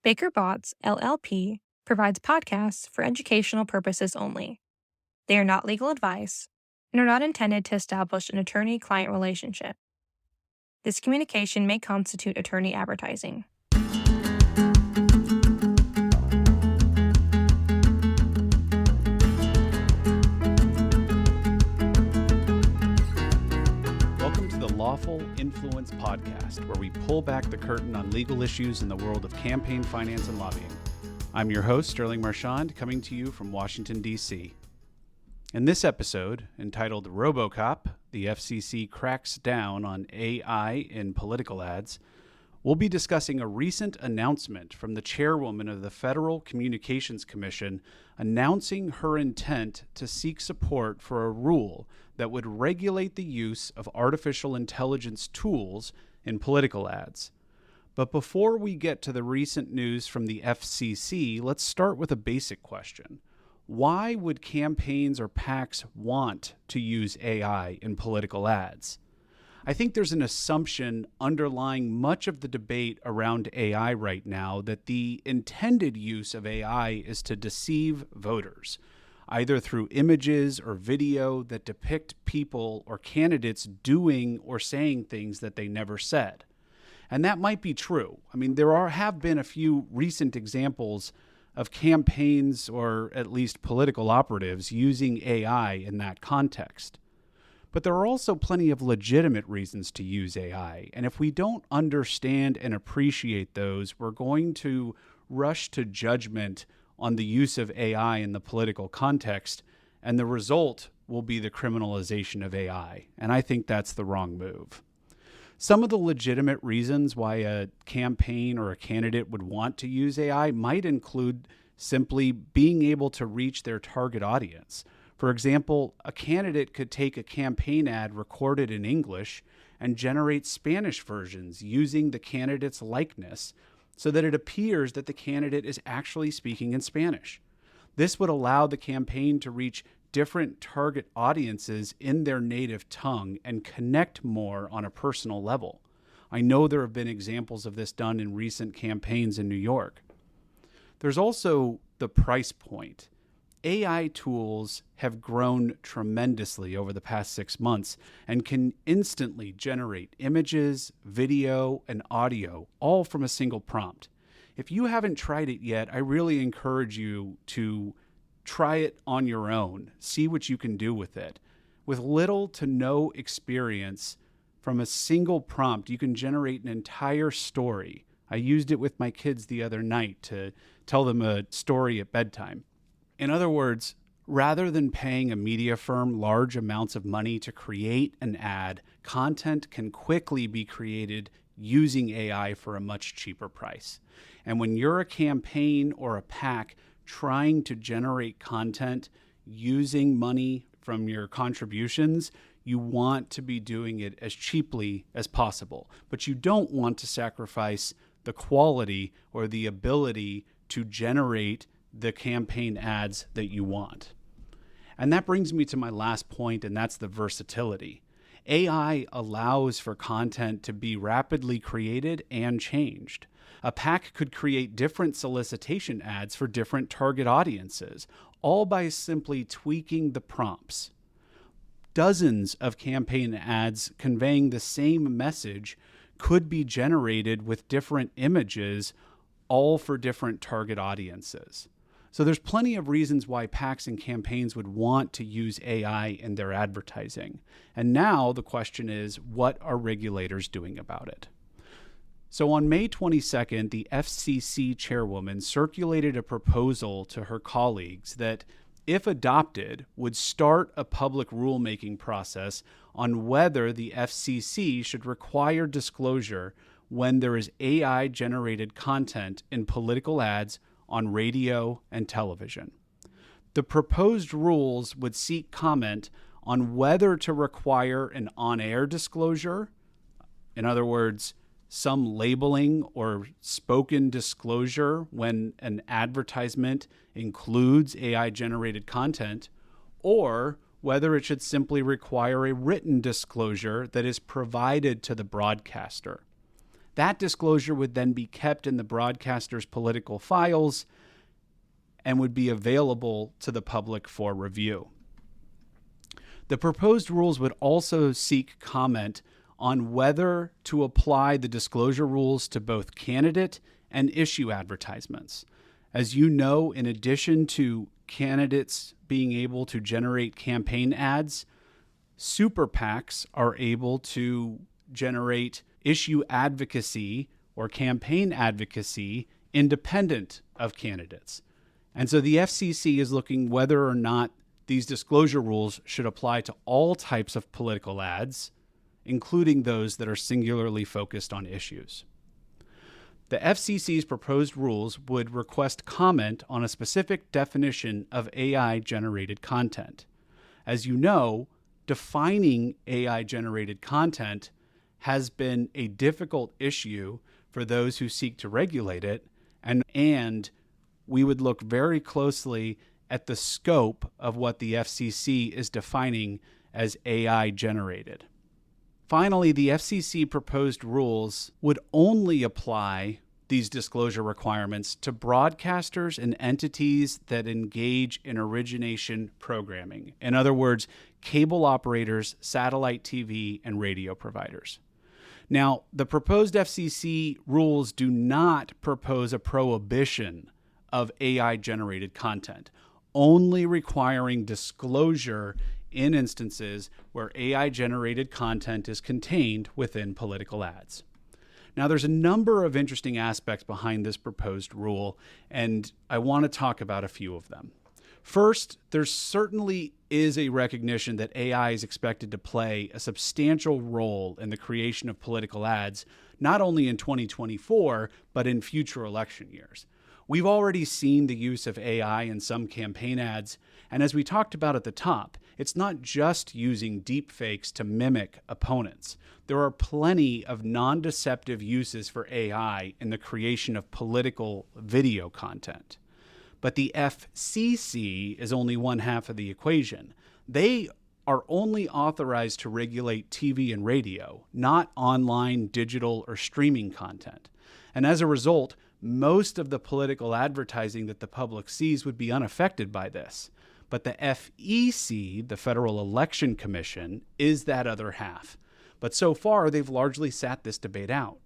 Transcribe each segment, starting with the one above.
Baker Botts, LLP, provides podcasts for educational purposes only. They are not legal advice and are not intended to establish an attorney-client relationship. This communication may constitute attorney advertising. Welcome to the Lawful Influence Podcast, where we pull back the curtain on legal issues in the world of campaign finance and lobbying. I'm your host, Sterling Marchand, coming to you from Washington, D.C. In this episode, entitled Robocop, the FCC cracks down on AI in political ads, we'll be discussing a recent announcement from the chairwoman of the Federal Communications Commission announcing her intent to seek support for a rule that would regulate the use of artificial intelligence tools in political ads. But before we get to the recent news from the FCC, let's start with a basic question. Why would campaigns or PACs want to use AI in political ads? I think there's an assumption underlying much of the debate around AI right now that the intended use of AI is to deceive voters, either through images or video that depict people or candidates doing or saying things that they never said. And that might be true. I mean, there have been a few recent examples of campaigns or at least political operatives using AI in that context. But there are also plenty of legitimate reasons to use AI. And if we don't understand and appreciate those, we're going to rush to judgment on the use of AI in the political context, and the result will be the criminalization of AI. And I think that's the wrong move. Some of the legitimate reasons why a campaign or a candidate would want to use AI might include simply being able to reach their target audience. For example, a candidate could take a campaign ad recorded in English and generate Spanish versions using the candidate's likeness so that it appears that the candidate is actually speaking in Spanish. This would allow the campaign to reach different target audiences in their native tongue and connect more on a personal level. I know there have been examples of this done in recent campaigns in New York. There's also the price point. AI tools have grown tremendously over the past 6 months and can instantly generate images, video, and audio, all from a single prompt. If you haven't tried it yet, I really encourage you to try it on your own. See what you can do with it. With little to no experience, from a single prompt, you can generate an entire story. I used it with my kids the other night to tell them a story at bedtime. In other words, rather than paying a media firm large amounts of money to create an ad, content can quickly be created using AI for a much cheaper price. And when you're a campaign or a PAC trying to generate content using money from your contributions, you want to be doing it as cheaply as possible. But you don't want to sacrifice the quality or the ability to generate the campaign ads that you want. And that brings me to my last point, and that's the versatility. AI allows for content to be rapidly created and changed. A PAC could create different solicitation ads for different target audiences, all by simply tweaking the prompts. Dozens of campaign ads conveying the same message could be generated with different images, all for different target audiences. So there's plenty of reasons why PACs and campaigns would want to use AI in their advertising. And now the question is, what are regulators doing about it? So on May 22nd, the FCC chairwoman circulated a proposal to her colleagues that, if adopted, would start a public rulemaking process on whether the FCC should require disclosure when there is AI-generated content in political ads on radio and television. The proposed rules would seek comment on whether to require an on-air disclosure, in other words, some labeling or spoken disclosure when an advertisement includes AI-generated content, or whether it should simply require a written disclosure that is provided to the broadcaster. That disclosure would then be kept in the broadcaster's political files and would be available to the public for review. The proposed rules would also seek comment on whether to apply the disclosure rules to both candidate and issue advertisements. As you know, in addition to candidates being able to generate campaign ads, super PACs are able to generate issue advocacy or campaign advocacy independent of candidates. And so the FCC is looking whether or not these disclosure rules should apply to all types of political ads, including those that are singularly focused on issues. The FCC's proposed rules would request comment on a specific definition of AI-generated content. As you know, defining AI-generated content has been a difficult issue for those who seek to regulate it, and we would look very closely at the scope of what the FCC is defining as AI-generated. Finally, the FCC proposed rules would only apply these disclosure requirements to broadcasters and entities that engage in origination programming. In other words, cable operators, satellite TV, and radio providers. Now, the proposed FCC rules do not propose a prohibition of AI-generated content, only requiring disclosure in instances where AI-generated content is contained within political ads. Now, there's a number of interesting aspects behind this proposed rule, and I want to talk about a few of them. First, there certainly is a recognition that AI is expected to play a substantial role in the creation of political ads, not only in 2024, but in future election years. We've already seen the use of AI in some campaign ads, and as we talked about at the top, it's not just using deepfakes to mimic opponents. There are plenty of non-deceptive uses for AI in the creation of political video content. But the FCC is only one half of the equation. They are only authorized to regulate TV and radio, not online, digital, or streaming content. And as a result, most of the political advertising that the public sees would be unaffected by this. But the FEC, the Federal Election Commission, is that other half. But so far, they've largely sat this debate out.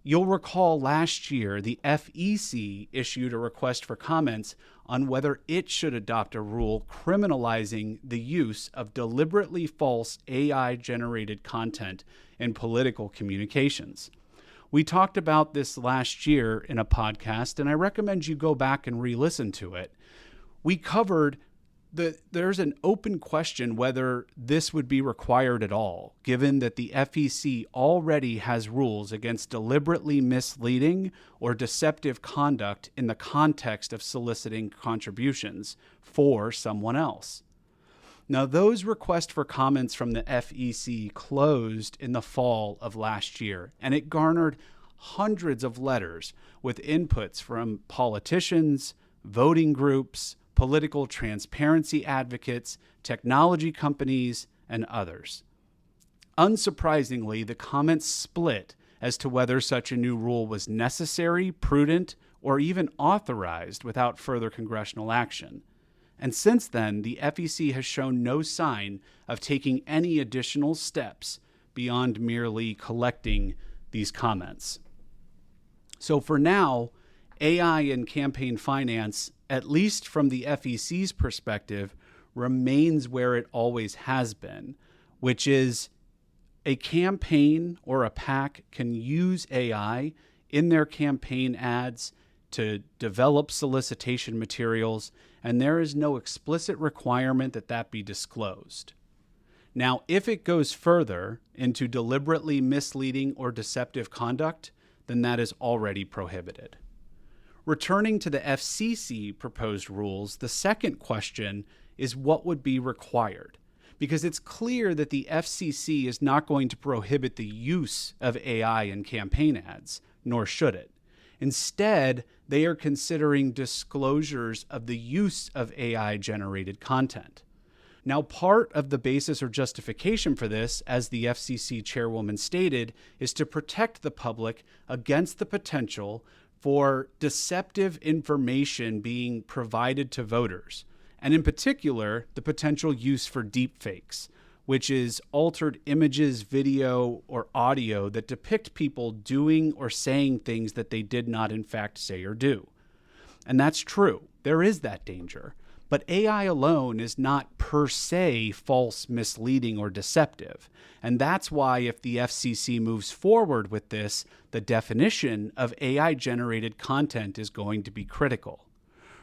You'll recall last year, the FEC issued a request for comments on whether it should adopt a rule criminalizing the use of deliberately false AI-generated content in political communications. We talked about this last year in a podcast, and I recommend you go back and re-listen to it. We covered there's an open question whether this would be required at all, given that the FEC already has rules against deliberately misleading or deceptive conduct in the context of soliciting contributions for someone else. Now, those requests for comments from the FEC closed in the fall of last year, and it garnered hundreds of letters with inputs from politicians, voting groups, political transparency advocates, technology companies, and others. Unsurprisingly, the comments split as to whether such a new rule was necessary, prudent, or even authorized without further congressional action. And since then, the FEC has shown no sign of taking any additional steps beyond merely collecting these comments. So for now, AI in campaign finance, at least from the FEC's perspective, remains where it always has been, which is a campaign or a PAC can use AI in their campaign ads to develop solicitation materials, and there is no explicit requirement that that be disclosed. Now, if it goes further into deliberately misleading or deceptive conduct, then that is already prohibited. Returning to the FCC proposed rules, the second question is what would be required? Because it's clear that the FCC is not going to prohibit the use of AI in campaign ads, nor should it. Instead, they are considering disclosures of the use of AI-generated content. Now, part of the basis or justification for this, as the FCC chairwoman stated, is to protect the public against the potential for deceptive information being provided to voters, and in particular, the potential use for deepfakes, which is altered images, video, or audio that depict people doing or saying things that they did not in fact say or do. And that's true. There is that danger. But AI alone is not per se false, misleading, or deceptive. And that's why if the FCC moves forward with this, the definition of AI-generated content is going to be critical.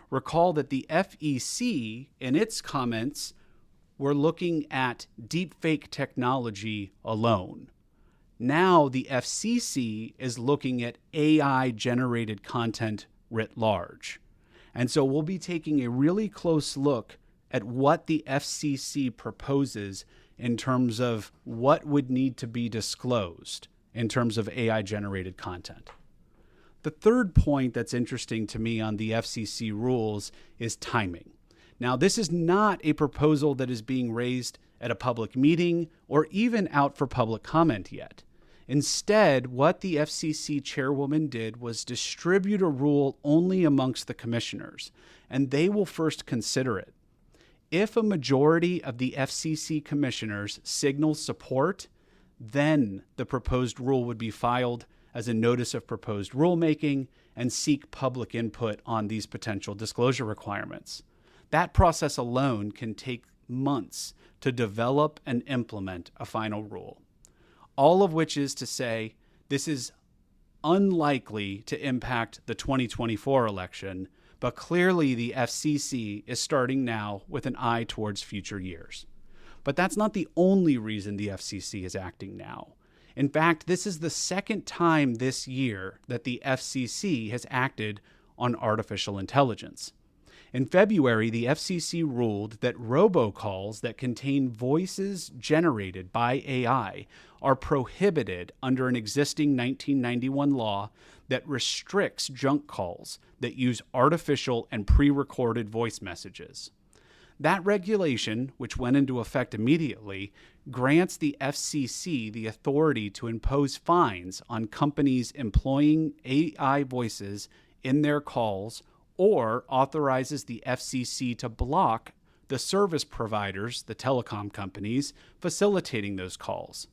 Recall that the FEC, in its comments, were looking at deepfake technology alone. Now the FCC is looking at AI-generated content writ large. And so we'll be taking a really close look at what the FCC proposes in terms of what would need to be disclosed in terms of AI-generated content. The third point that's interesting to me on the FCC rules is timing. Now, this is not a proposal that is being raised at a public meeting or even out for public comment yet. Instead, what the FCC chairwoman did was distribute a rule only amongst the commissioners, and they will first consider it. If a majority of the FCC commissioners signal support, then the proposed rule would be filed as a notice of proposed rulemaking and seek public input on these potential disclosure requirements. That process alone can take months to develop and implement a final rule. All of which is to say, this is unlikely to impact the 2024 election, but clearly the FCC is starting now with an eye towards future years. But that's not the only reason the FCC is acting now. In fact, this is the second time this year that the FCC has acted on artificial intelligence. In February, the FCC ruled that robocalls that contain voices generated by AI are prohibited under an existing 1991 law that restricts junk calls that use artificial and pre-recorded voice messages. That regulation, which went into effect immediately, grants the FCC the authority to impose fines on companies employing AI voices in their calls, or authorizes the FCC to block the service providers, the telecom companies, facilitating those calls.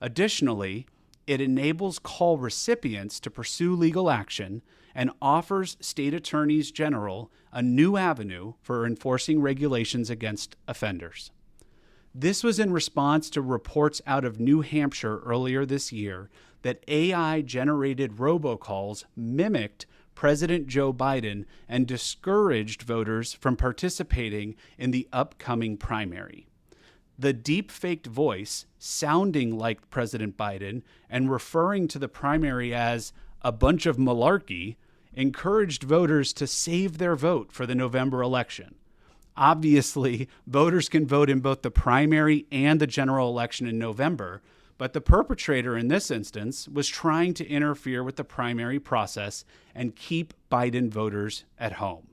Additionally, it enables call recipients to pursue legal action and offers state attorneys general a new avenue for enforcing regulations against offenders. This was in response to reports out of New Hampshire earlier this year that AI-generated robocalls mimicked President Joe Biden and discouraged voters from participating in the upcoming primary. The deep-faked voice, sounding like President Biden and referring to the primary as a bunch of malarkey, encouraged voters to save their vote for the November election. Obviously, voters can vote in both the primary and the general election in November, but the perpetrator in this instance was trying to interfere with the primary process and keep Biden voters at home.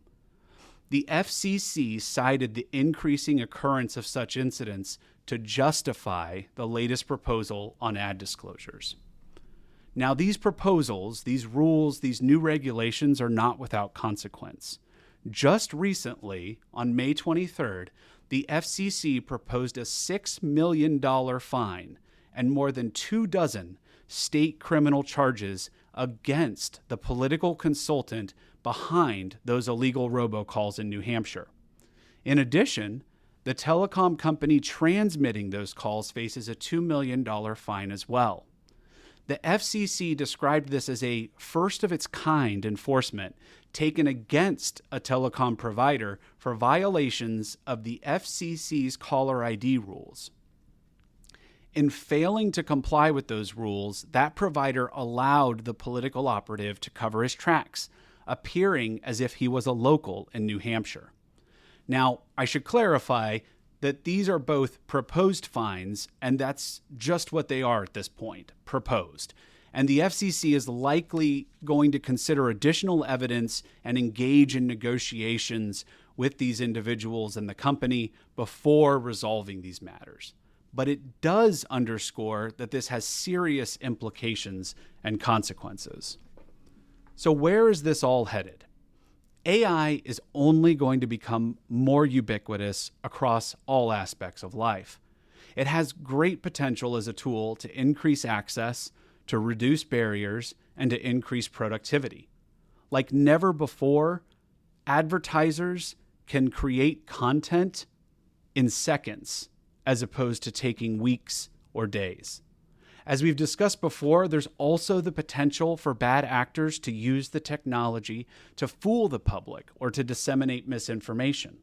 The FCC cited the increasing occurrence of such incidents to justify the latest proposal on ad disclosures. Now, these proposals, these rules, these new regulations are not without consequence. Just recently, on May 23rd, the FCC proposed a $6 million fine and more than 24 state criminal charges against the political consultant behind those illegal robocalls in New Hampshire. In addition, the telecom company transmitting those calls faces a $2 million fine as well. The FCC described this as a first-of-its-kind enforcement taken against a telecom provider for violations of the FCC's caller ID rules. In failing to comply with those rules, that provider allowed the political operative to cover his tracks, appearing as if he was a local in New Hampshire. Now, I should clarify that these are both proposed fines, and that's just what they are at this point, proposed. And the FCC is likely going to consider additional evidence and engage in negotiations with these individuals and the company before resolving these matters. But it does underscore that this has serious implications and consequences. So where is this all headed? AI is only going to become more ubiquitous across all aspects of life. It has great potential as a tool to increase access, to reduce barriers, and to increase productivity. Like never before, advertisers can create content in seconds as opposed to taking weeks or days. As we've discussed before, there's also the potential for bad actors to use the technology to fool the public or to disseminate misinformation.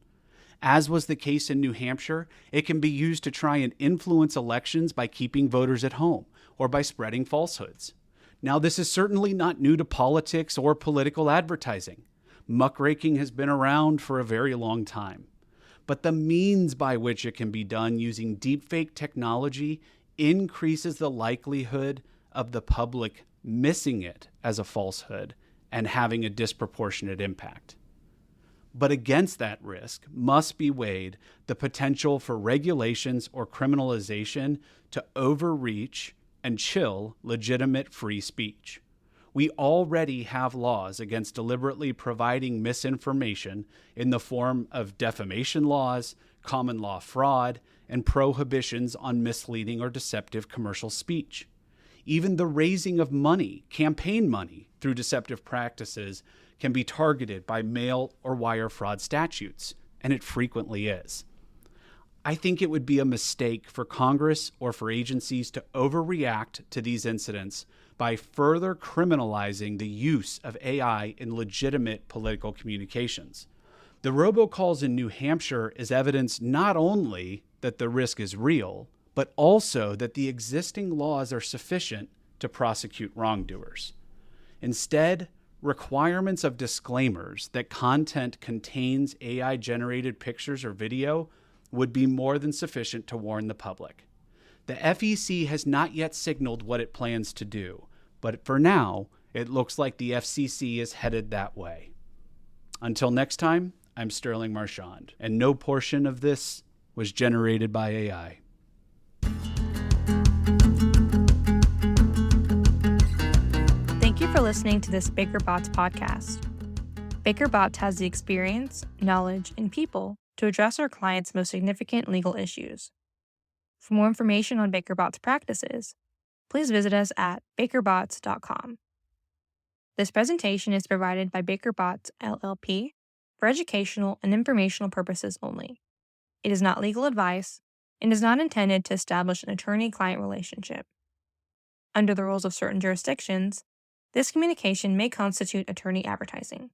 As was the case in New Hampshire, it can be used to try and influence elections by keeping voters at home or by spreading falsehoods. Now, this is certainly not new to politics or political advertising. Muckraking has been around for a very long time. But the means by which it can be done using deepfake technology increases the likelihood of the public missing it as a falsehood and having a disproportionate impact. But against that risk must be weighed the potential for regulations or criminalization to overreach and chill legitimate free speech. We already have laws against deliberately providing misinformation in the form of defamation laws, common law fraud, and prohibitions on misleading or deceptive commercial speech. Even the raising of money, campaign money, through deceptive practices can be targeted by mail or wire fraud statutes, and it frequently is. I think it would be a mistake for Congress or for agencies to overreact to these incidents by further criminalizing the use of AI in legitimate political communications. The robocalls in New Hampshire is evidence not only that the risk is real, but also that the existing laws are sufficient to prosecute wrongdoers. Instead, requirements of disclaimers that content contains AI-generated pictures or video would be more than sufficient to warn the public. The FEC has not yet signaled what it plans to do, but for now, it looks like the FCC is headed that way. Until next time, I'm Sterling Marchand, and no portion of this was generated by AI. Thank you for listening to this BakerBots podcast. BakerBots has the experience, knowledge, and people to address our clients' most significant legal issues. For more information on BakerBots practices, please visit us at bakerbots.com. This presentation is provided by BakerBots LLP for educational and informational purposes only. It is not legal advice and is not intended to establish an attorney-client relationship. Under the rules of certain jurisdictions, this communication may constitute attorney advertising.